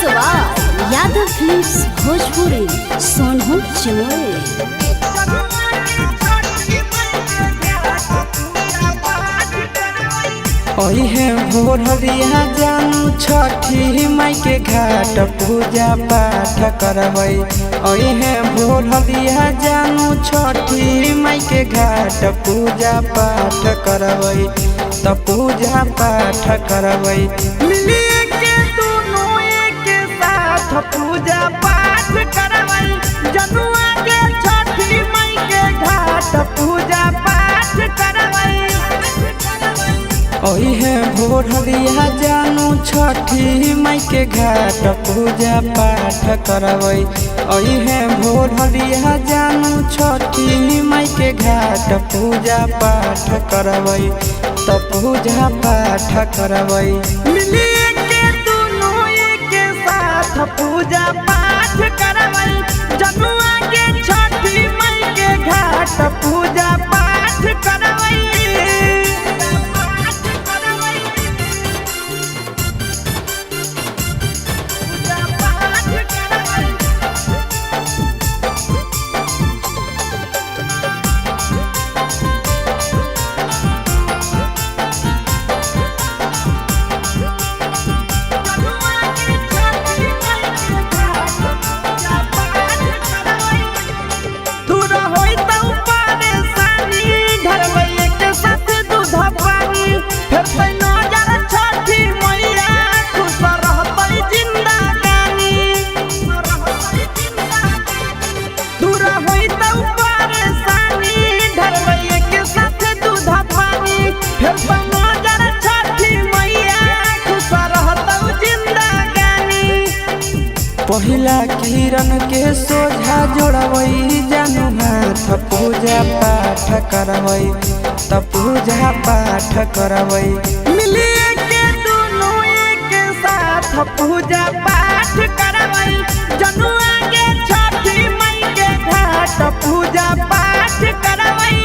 स्वाद यादव फिल्म्स भोजपुरी सोनू चमोली। ओहे भोररिया जानू छठी माई के घाट पूजा पाठ करबै। ओहे भोररिया जानू छठी माई के घाट पूजा पाठ करबै। त पूजा पाठ करबै मिली के दोनों एक साथ पूजा पाठ करबै। जनुआ के छठी माई के घाट पूजा पाठ करबै। ओहे भोररिया जानू छठी माई के घाट पूजा पाठ करबै। ओहे भोररिया जानू छठी माई के घाट पूजा पाठ करबै। त पूजा पाठ करबै मिली के दोनों एक साथ पूजा पाठ करबै। जनुआ के छठी माई के घाट पूजा पाठ करबै। पहिला किरण के सोझा जोड़बै जानू हाथ पूजा पाठ करबै। त पूजा पाठ करबै मिली के दोनों एक साथ पूजा पाठ करबै। जनुआ के छठी माई के घाट पूजा पाठ करबै।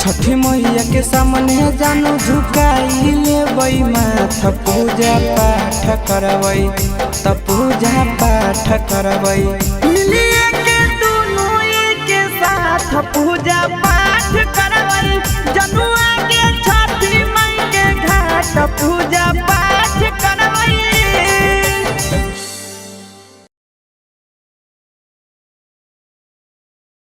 छठी मैया के सामने जानू झुकाई लेबै माथ पूजा पाठ करबै। त पूजा पाठ करबै मिली के दोनों एक साथ पूजा पाठ।